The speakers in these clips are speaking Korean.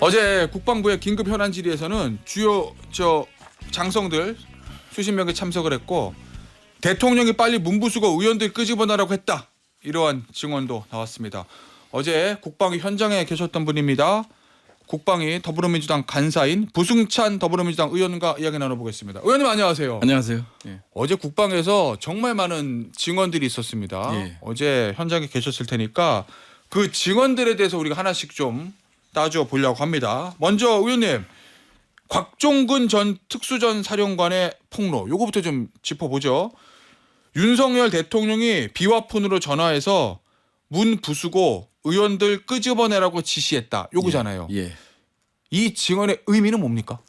어제 국방부의 긴급 현안 질의에서는 주요 장성들 수십 명이 참석을 했고 대통령이 빨리 문부수고 의원들 끄집어내라고 했다. 이러한 증언도 나왔습니다. 어제 국방위 현장에 계셨던 분입니다. 국방위 더불어민주당 간사인 부승찬 더불어민주당 의원과 이야기 나눠보겠습니다. 의원님 안녕하세요. 안녕하세요. 예. 어제 국방에서 정말 많은 증언들이 있었습니다. 예. 어제 현장에 계셨을 테니까 그 증언들에 대해서 우리가 하나씩 좀 따져 보려고 합니다. 먼저 의원님, 곽종근 전 특수전 사령관의 폭로, 요거부터 좀 짚어보죠. 윤석열 대통령이 비화폰으로 전화해서 문 부수고 의원들 끄집어내라고 지시했다. 요거잖아요. 예. 이 증언의 의미는 뭡니까?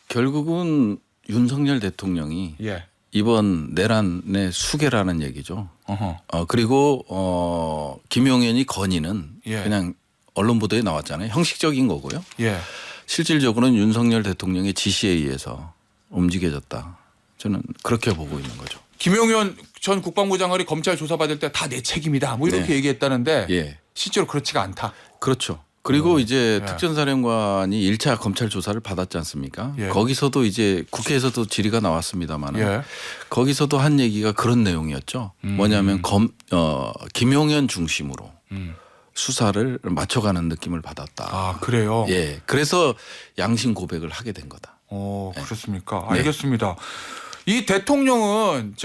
결국은 윤석열 대통령이 예. 이번 내란의 수괴라는 얘기죠. 어허. 그리고 김용현이 건의는 예. 그냥 언론 보도에 나왔잖아요. 형식적인 거고요. 예. 실질적으로는 윤석열 대통령의 지시에 의해서 움직여졌다. 저는 그렇게 보고 있는 거죠. 김용현 전 국방부 장관이 검찰 조사받을 때 다 내 책임이다. 뭐 이렇게 네. 얘기했다는데 예. 실제로 그렇지가 않다. 그렇죠. 그리고 이제 예. 특전사령관이 1차 검찰 조사를 받았지 않습니까? 예. 거기서도 이제 국회에서도 질의가 나왔습니다만 예. 거기서도 한 얘기가 그런 내용이었죠. 뭐냐면 김용현 중심으로 수사를 맞춰가는 느낌을 받았다. 아 그래요. 예. 그래서 양심 고백을 하게 된 거다. 그렇습니까? 네. 알겠습니다. 이 대통령은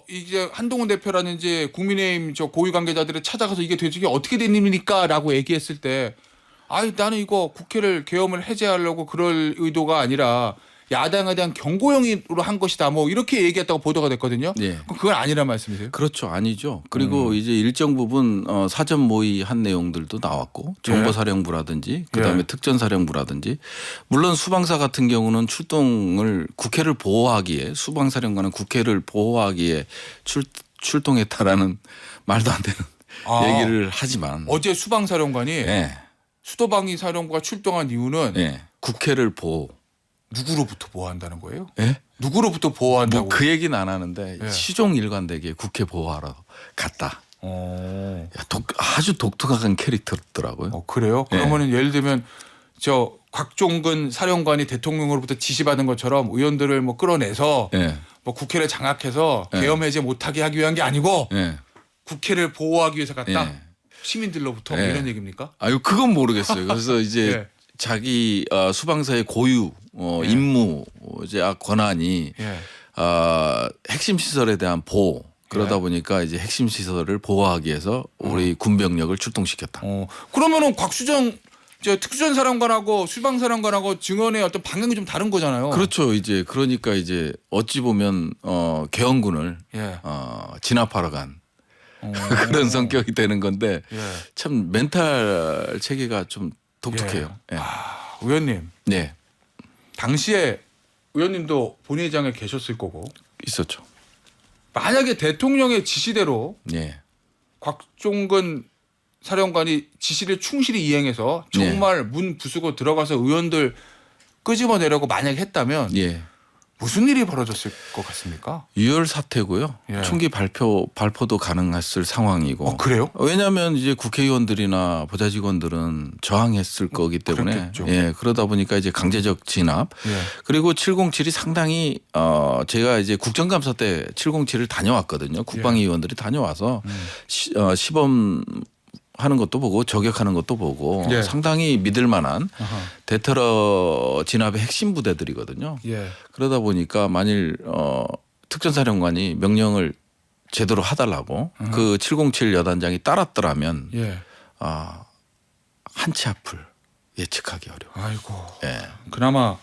이제 한동훈 대표라든지 국민의힘 고위 관계자들을 찾아가서 이게 도대체 어떻게 된 일입니까라고 얘기했을 때, 나는 이거 국회를 계엄을 해제하려고 그럴 의도가 아니라 야당에 대한 경고용으로 한 것이다. 뭐 이렇게 얘기했다고 보도가 됐거든요. 예. 그럼 그건 아니란 말씀이세요? 그렇죠. 아니죠. 그리고 이제 일정 부분 사전 모의한 내용들도 나왔고 정보사령부라든지 그다음에 예. 특전사령부라든지 물론 수방사 같은 경우는 출동을 국회를 보호하기에 수방사령관은 국회를 보호하기에 출동했다라는 말도 안 되는 얘기를 하지만 어제 수방사령관이 예. 수도방위 사령부가 출동한 이유는 예. 국회를 보호. 누구로부터 보호한다는 거예요? 예? 누구로부터 보호한다고? 뭐 그 얘기는 안 하는데 예. 시종일관되게 국회 보호하러 갔다. 야, 아주 독특한 캐릭터더라고요. 그래요? 예. 그러면은 예를 들면 곽종근 사령관이 대통령으로부터 지시받은 것처럼 의원들을 뭐 끌어내서 예. 뭐 국회를 장악해서 예. 계엄 해제 못하게 하기 위한 게 아니고 예. 국회를 보호하기 위해서 갔다. 예. 시민들로부터 뭐 예. 이런 얘기입니까? 아유 그건 모르겠어요. 그래서 이제 예. 자기 수방사의 고유 예. 임무 이제 권한이 예. 핵심 시설에 대한 보호 그러다 예. 보니까 이제 핵심 시설을 보호하기 위해서 우리 군병력을 출동시켰다. 그러면은 곽수정 특수전 사령관하고 수방사령관하고 증언의 어떤 방향이 좀 다른 거잖아요. 그렇죠. 이제 그러니까 이제 어찌 보면 개헌군을 예. 진압하러 간 그런 성격이 되는 건데 예. 참 멘탈 체계가 좀 독특해요. 예. 의원님 네, 당시에 의원님도 본회의장에 계셨을 거고 있었죠. 만약에 대통령의 지시대로 예, 곽종근 사령관이 지시를 충실히 이행해서 정말 문 부수고 들어가서 의원들 끄집어내려고 만약에 했다면 예. 무슨 일이 벌어졌을 것 같습니까? 유혈 사태고요. 예. 총기 발포도 가능했을 상황이고. 그래요? 왜냐하면 이제 국회의원들이나 보좌 직원들은 저항했을 거기 때문에 그랬겠죠. 예, 그러다 보니까 이제 강제적 진압. 예. 그리고 707이 상당히 제가 이제 국정감사 때 707을 다녀왔거든요. 국방위원들이 다녀와서 시범 하는 것도 보고 저격하는 것도 보고 예. 상당히 믿을 만한 아하. 대테러 진압의 핵심 부대들이거든요. 예. 그러다 보니까 만일 특전사령관이 명령을 제대로 하달라고 그 707 여단장이 따랐더라면 예. 한치 앞을 예측하기 어려워. 아이고. 예. 그나마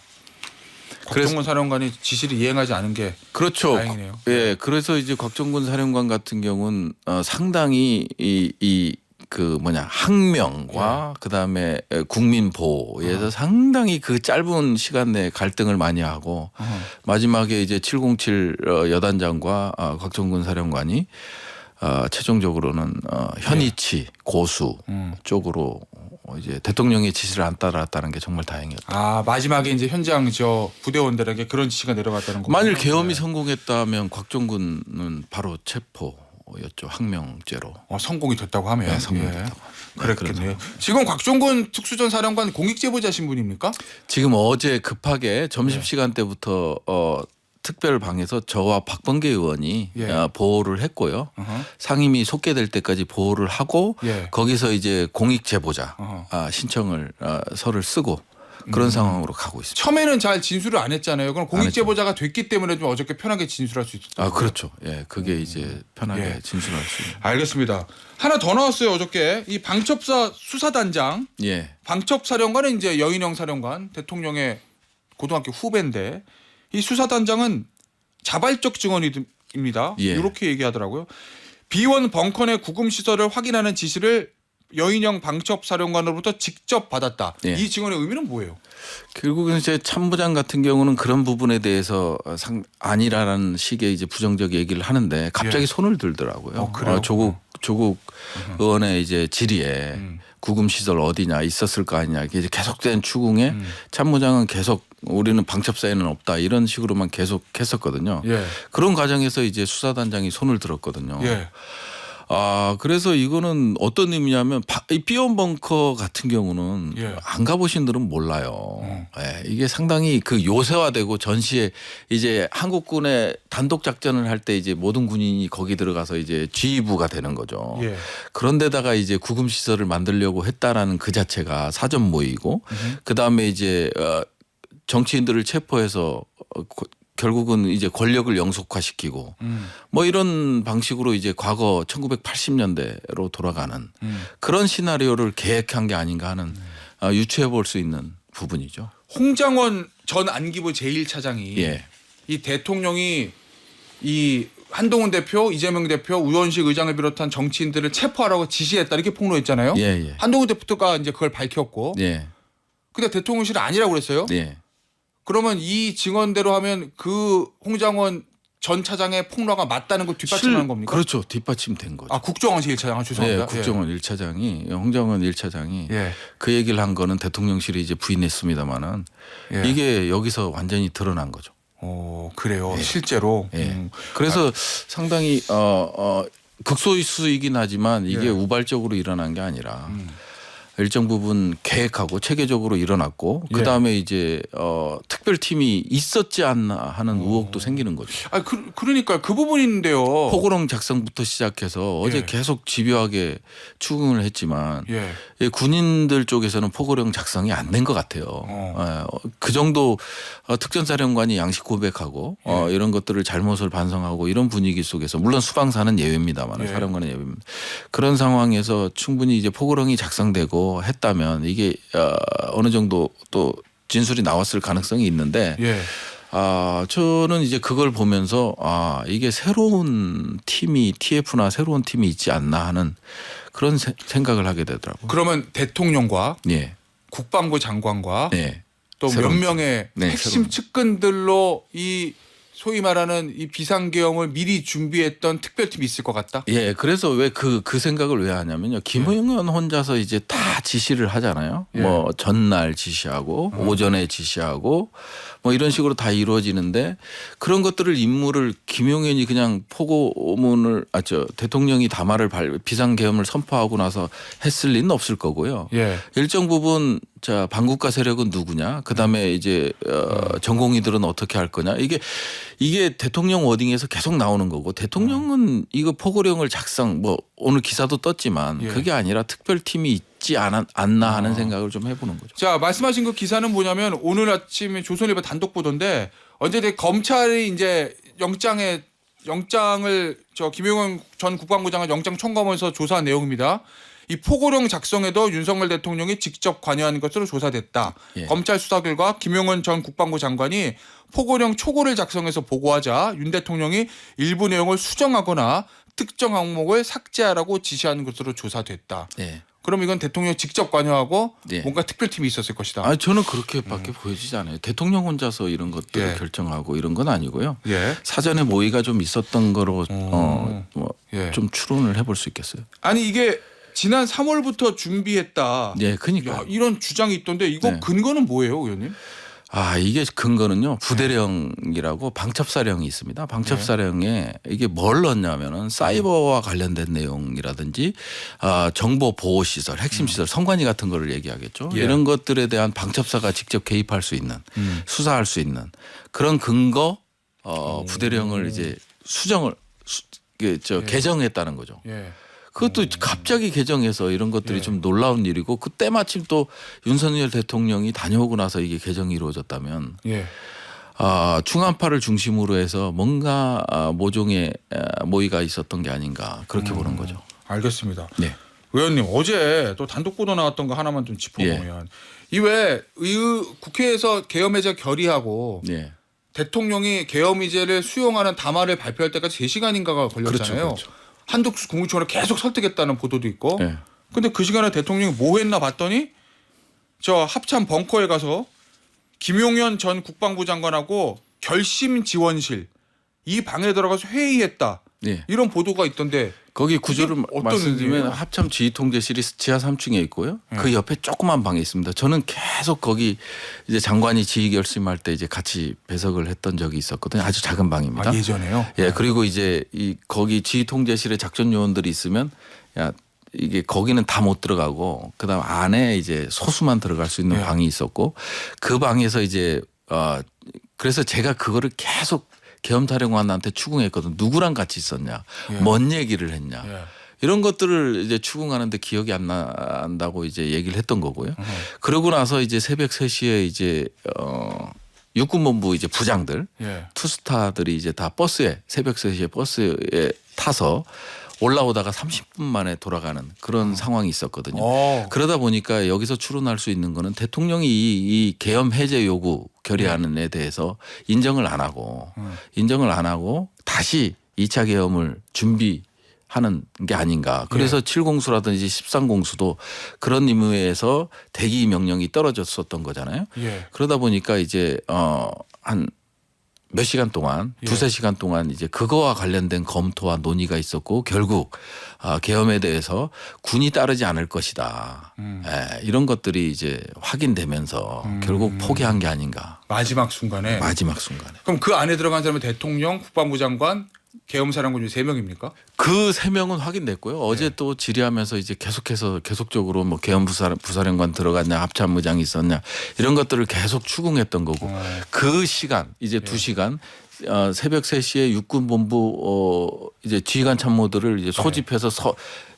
곽종근 사령관이 지시를 이행하지 않은 게 그렇죠. 다행이네요. 예. 그래서 이제 곽종근 사령관 같은 경우는 상당히 항명과 그다음에 국민 보호에서 상당히 그 짧은 시간 내에 갈등을 많이 하고 마지막에 이제 707 여단장과 곽종근 사령관이 최종적으로는 현이치 고수 쪽으로 이제 대통령의 지시를 안 따랐다는 게 정말 다행이었다. 마지막에 이제 현장 부대원들에게 그런 지시가 내려갔다는 거. 만일 계엄이 성공했다면 곽종근은 바로 체포 성공이었죠. 항명죄로. 성공이 됐다고 하면. 네, 성공이 예. 됐다고. 그랬겠네요. 지금 곽종근 특수전 사령관 공익제보자 신분입니까? 지금 어제 급하게 점심시간 때부터 특별방에서 저와 박범계 의원이 예. 보호를 했고요. 어허. 상임위 속개될 때까지 보호를 하고 예. 거기서 이제 공익제보자 어허. 신청을 서를 쓰고 그런 상황으로 가고 있습니다. 처음에는 잘 진술을 안 했잖아요. 그럼 공익제보자가 됐기 때문에 좀 어저께 편하게 진술할 수 있었죠. 그렇죠. 예, 그게 이제 편하게 예. 진술할 수 있는. 알겠습니다. 하나 더 나왔어요. 어저께 이 방첩사 수사단장 예. 방첩사령관은 이제 여인영 사령관 대통령의 고등학교 후배인데 이 수사단장은 자발적 증언입니다. 예. 이렇게 얘기하더라고요. 비원 벙커 내 구금 시설을 확인하는 지시를 여인영 방첩사령관으로부터 직접 받았다. 예. 이 증언의 의미는 뭐예요? 결국은 이제 참부장 같은 경우는 그런 부분에 대해서 아니라는 식의 이제 부정적 얘기를 하는데 갑자기 예. 손을 들더라고요. 그래요? 조국 의원의 이제 질의에 구금 시설 어디냐 있었을 거 아니냐 이게 이제 계속된 추궁에 참모장은 계속 우리는 방첩사에는 없다 이런 식으로만 계속했었거든요. 예. 그런 과정에서 이제 수사단장이 손을 들었거든요. 예. 그래서 이거는 어떤 의미냐면 이 비원 벙커 같은 경우는 예. 안 가보신 분들은 몰라요. 예, 이게 상당히 그 요새화되고 전시에 이제 한국군의 단독 작전을 할 때 이제 모든 군인이 거기 들어가서 이제 지휘부가 되는 거죠. 예. 그런데다가 이제 구금 시설을 만들려고 했다라는 그 자체가 사전 모의고 그 다음에 이제 정치인들을 체포해서 결국은 이제 권력을 영속화시키고 뭐 이런 방식으로 이제 과거 1980년대로 돌아가는 그런 시나리오를 계획한 게 아닌가 하는 유추해 볼 수 있는 부분이죠. 홍장원 전 안기부 제1차장이 예. 이 대통령이 이 한동훈 대표, 이재명 대표, 우현식 의장을 비롯한 정치인들을 체포하라고 지시했다 이렇게 폭로했잖아요. 예, 예. 한동훈 대표가 이제 그걸 밝혔고, 예. 근데 대통령실은 아니라고 그랬어요. 예. 그러면 이 증언대로 하면 그 홍장원 전 차장의 폭로가 맞다는 걸 뒷받침하는 겁니까? 그렇죠. 뒷받침된 거죠. 국정원 제1차장 죄송합니다. 네, 국정원 1차장이 홍정원 1차장이 예. 그 얘기를 한 거는 대통령실이 이제 부인했습니다마는 예. 이게 여기서 완전히 드러난 거죠. 그래요. 실제로. 예. 그래서 상당히 극소수이긴 하지만 이게 예. 우발적으로 일어난 게 아니라 일정 부분 계획하고 체계적으로 일어났고 예. 그다음에 이제 특별팀이 있었지 않나 하는 의혹도 생기는 거죠. 그러니까 그 부분인데요. 포고령 작성부터 시작해서 어제 예. 계속 집요하게 추궁을 했지만 예. 예, 군인들 쪽에서는 포고령 작성이 안 된 것 같아요. 그 정도 특전사령관이 양식 고백하고 이런 것들을 잘못을 반성하고 이런 분위기 속에서 물론 수방사는 예외입니다만 예. 사령관은 예외입니다. 그런 상황에서 충분히 이제 포고령이 작성되고 했다면 이게 어느 정도 또 진술이 나왔을 가능성이 있는데 예. 저는 이제 그걸 보면서 이게 새로운 팀이 TF나 새로운 팀이 있지 않나 하는 그런 생각을 하게 되더라고요. 그러면 대통령과 예. 국방부 장관과 네. 또 몇 새로운 명의 네, 핵심 새로운 측근들로 이 소위 말하는 이 비상계엄을 미리 준비했던 특별팀이 있을 것 같다. 예, 그래서 왜 그 생각을 왜 하냐면요. 김용현 혼자서 이제 다 지시를 하잖아요. 예. 뭐 전날 지시하고 오전에 지시하고 뭐 이런 식으로 다 이루어지는데 그런 것들을 임무를 김용현이 그냥 포고문을 대통령이 담화를 비상계엄을 선포하고 나서 했을 리는 없을 거고요. 예. 일정 부분 반국가 세력은 누구냐? 그다음에 이제 전공의들은 어떻게 할 거냐? 이게 대통령 워딩에서 계속 나오는 거고 대통령은 이거 포고령을 뭐 오늘 기사도 떴지만 예. 그게 아니라 특별팀이 있지 않나 하는 생각을 좀 해보는 거죠. 자, 말씀하신 그 기사는 뭐냐면 오늘 아침에 조선일보 단독 보도인데 언제 검찰이 이제 영장을 김용현 전 국방부장을 영장 청구하면서 조사한 내용입니다. 이 포고령 작성에도 윤석열 대통령이 직접 관여한 것으로 조사됐다. 예. 검찰 수사 결과 김용현 전 국방부 장관이 포고령 초고를 작성해서 보고하자 윤 대통령이 일부 내용을 수정하거나 특정 항목을 삭제하라고 지시한 것으로 조사됐다. 네. 그럼 이건 대통령이 직접 관여하고 예. 뭔가 특별팀이 있었을 것이다. 저는 그렇게밖에 보여지지 않아요. 대통령 혼자서 이런 것들을 예. 결정하고 이런 건 아니고요. 예. 사전에 모의가 좀 있었던 거로 예. 좀 추론을 해볼 수 있겠어요. 아니 이게 지난 3월부터 준비했다. 예, 그러니까 야, 이런 주장이 있던데 이거 네. 근거는 뭐예요, 의원님? 이게 근거는요. 부대령이라고 방첩사령이 있습니다. 방첩사령에 이게 뭘 넣냐면은 사이버와 관련된 내용이라든지 정보 보호 시설, 핵심 시설, 선관위 같은 거를 얘기하겠죠. 예. 이런 것들에 대한 방첩사가 직접 개입할 수 있는 수사할 수 있는 그런 근거 부대령을 이제 개정했다는 거죠. 예. 그것도 갑자기 개정해서 이런 것들이 좀 놀라운 일이고 그때 마침 또 윤석열 대통령이 다녀오고 나서 이게 개정이 이루어졌다면 예. 충암파를 중심으로 해서 뭔가 모종의 모의가 있었던 게 아닌가 그렇게 보는 거죠. 알겠습니다. 네. 의원님 어제 또 단독 보도 나왔던 거 하나만 좀 짚어보면 이외 국회에서 계엄해제 결의하고 네. 대통령이 계엄의제를 수용하는 담화를 발표할 때까지 3시간인가가 걸렸잖아요. 그렇죠. 한덕수 국무총리를 계속 설득했다는 보도도 있고. 네. 근데 그 시간에 대통령이 뭐 했나 봤더니 저 합참 벙커에 가서 김용현 전 국방부 장관하고 결심 지원실 이 방에 들어가서 회의했다. 네. 이런 보도가 있던데 거기 구조를 어떤 말씀드리면 의미예요? 합참 지휘통제실이 지하 3층에 있고요. 그 옆에 조그만 방에 있습니다. 저는 계속 거기 이제 장관이 지휘 결심할 때 이제 같이 배석을 했던 적이 있었거든요. 아주 작은 방입니다. 예전에요? 예, 그리고 이제 거기 지휘통제실에 작전 요원들이 있으면 이게 거기는 다 못 들어가고 그다음 안에 이제 소수만 들어갈 수 있는 방이 있었고 그 방에서 이제 그래서 제가 그거를 계속 계엄사령관한테 추궁했거든. 누구랑 같이 있었냐, 뭔 얘기를 했냐, 이런 것들을 이제 추궁하는데 기억이 안 난다고 이제 얘기를 했던 거고요. 그러고 나서 이제 새벽 3시에 이제 육군본부 이제 부장들, 투스타들이 이제 다 버스에 새벽 3시에 버스에 타서 올라오다가 30분 만에 돌아가는 그런 상황이 있었거든요. 그러다 보니까 여기서 추론할 수 있는 거는 대통령이 이 계엄 해제 요구 결의안에 대해서 인정을 안 하고 다시 2차 계엄을 준비하는 게 아닌가. 그래서 7공수라든지 13공수도 그런 의무에서 대기 명령이 떨어졌었던 거잖아요. 그러다 보니까 이제 한 몇 시간 동안 두세 시간 동안 이제 그거와 관련된 검토와 논의가 있었고 결국 계엄에 대해서 군이 따르지 않을 것이다. 이런 것들이 이제 확인되면서 결국 포기한 게 아닌가. 마지막 순간에. 그럼 그 안에 들어간 사람은 대통령, 국방부 장관, 계엄사령관 중 3명입니까? 그 3명은 확인됐고요. 어제 또 질의하면서 이제 계속적으로 뭐 계엄 부사령관 들어갔냐, 합참의장이 있었냐 이런 것들을 계속 추궁했던 거고 그 시간 이제 2시간 새벽 3시에 육군본부 이제 지휘관 참모들을 이제 소집해서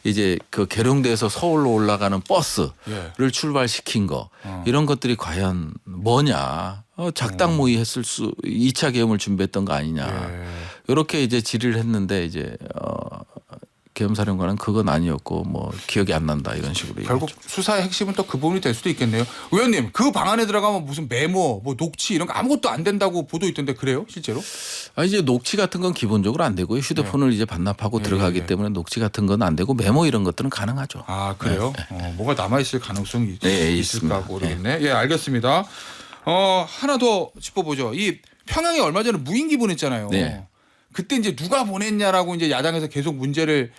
이제 그 계룡대에서 서울로 올라가는 버스를 출발시킨 거 이런 것들이 과연 뭐냐. 작당 모의했을 2차 계엄을 준비했던 거 아니냐. 이렇게 이제 질의를 했는데 이제 계엄사령관은 그건 아니었고 뭐 기억이 안 난다 이런 식으로 결국 얘기했죠. 수사의 핵심은 또 그 부분이 될 수도 있겠네요. 의원님 그 방 안에 들어가면 무슨 메모, 뭐 녹취 이런 거 아무것도 안 된다고 보도 있던데 그래요 실제로? 이제 녹취 같은 건 기본적으로 안 되고요. 휴대폰을 이제 반납하고 들어가기 때문에 녹취 같은 건 안 되고 메모 이런 것들은 가능하죠. 그래요? 뭐가 남아 있을 가능성이 있을까 있습니다. 모르겠네. 예, 알겠습니다. 하나 더 짚어보죠. 이 평양에 얼마 전에 무인기 보냈잖아요. 그때 이제 누가 보냈냐라고 이제 야당에서 계속 문제를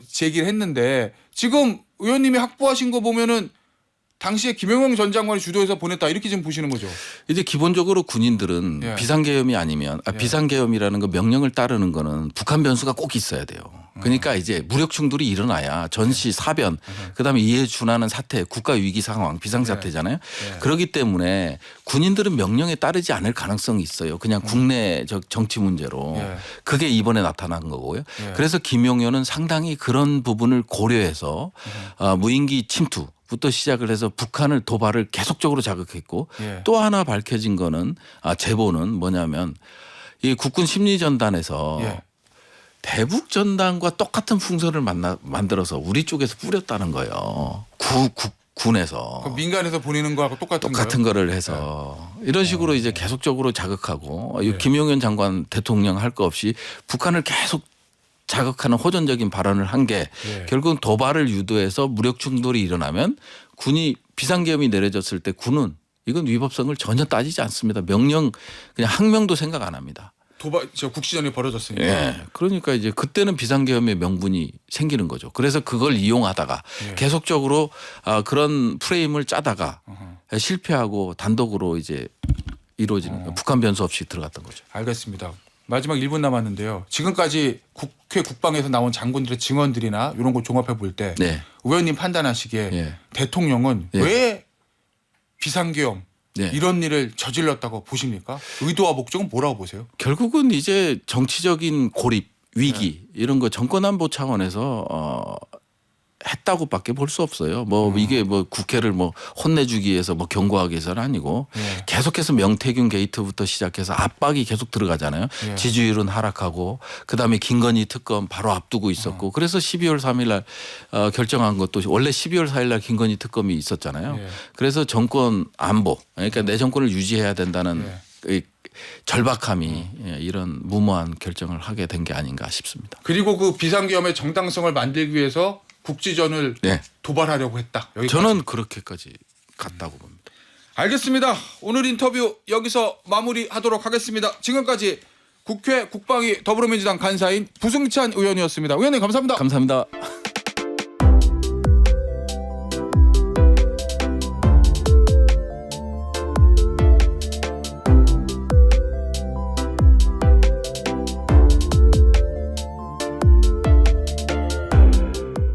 제기를 했는데 지금 의원님이 확보하신 거 보면은 당시에 김영용 전 장관이 주도해서 보냈다 이렇게 지금 보시는 거죠. 이제 기본적으로 군인들은 비상계엄이 아니면 비상계엄이라는 거 명령을 따르는 거는 북한 변수가 꼭 있어야 돼요. 그러니까 이제 무력 충돌이 일어나야 전시 사변 그다음에 이에 준하는 사태 국가 위기 상황 비상사태잖아요. 그렇기 때문에 군인들은 명령에 따르지 않을 가능성이 있어요. 그냥 국내 정치 문제로 그게 이번에 나타난 거고요. 그래서 김용현은 상당히 그런 부분을 고려해서 무인기 침투 부터 시작을 해서 북한을 도발을 계속적으로 자극했고 또 하나 밝혀진 거는 제보는 뭐냐면 이 국군 심리전단에서 대북 전단과 똑같은 풍선을 만들어서 우리 쪽에서 뿌렸다는 거예요. 군에서 민간에서 보내는 거하고 똑같은 거를 해서 이런 식으로 이제 계속적으로 자극하고 김용현 장관 대통령 할 거 없이 북한을 계속 자극하는 호전적인 발언을 한 게 결국은 도발을 유도해서 무력 충돌이 일어나면 군이 비상계엄이 내려졌을 때 군은 이건 위법성을 전혀 따지지 않습니다. 명령 그냥 항명도 생각 안 합니다. 국시전이 벌어졌으니까. 그러니까 이제 그때는 비상계엄의 명분이 생기는 거죠. 그래서 그걸 이용하다가 계속적으로 그런 프레임을 짜다가 실패하고 단독으로 이제 이루어지는 거예요. 북한 변수 없이 들어갔던 거죠. 알겠습니다. 마지막 1분 남았는데요. 지금까지 국회 국방에서 나온 장군들의 증언들이나 이런 거 종합해 볼 때 네. 의원님 판단하시기에 예. 대통령은 예. 왜 비상계엄 네. 이런 일을 저질렀다고 보십니까? 의도와 목적은 뭐라고 보세요? 결국은 이제 정치적인 고립, 위기 이런 거 정권 안보 차원에서 했다고밖에 볼 수 없어요. 뭐 이게 뭐 국회를 뭐 혼내주기 위해서 뭐 경고하기 위해서는 아니고 예. 계속해서 명태균 게이트부터 시작해서 압박이 계속 들어가잖아요. 예. 지지율은 하락하고 그다음에 김건희 특검 바로 앞두고 있었고 그래서 12월 3일 날 결정한 것도 원래 12월 4일 날 김건희 특검이 있었잖아요. 예. 그래서 정권 안보 그러니까 내 정권을 유지해야 된다는 이 절박함이 이런 무모한 결정을 하게 된 게 아닌가 싶습니다. 그리고 그 비상계엄의 정당성을 만들기 위해서 국지전을 네. 도발하려고 했다. 여기까지. 저는 그렇게까지 갔다고 봅니다. 알겠습니다. 오늘 인터뷰 여기서 마무리하도록 하겠습니다. 지금까지 국회 국방위 더불어민주당 간사인 부승찬 의원이었습니다. 의원님 감사합니다. 감사합니다.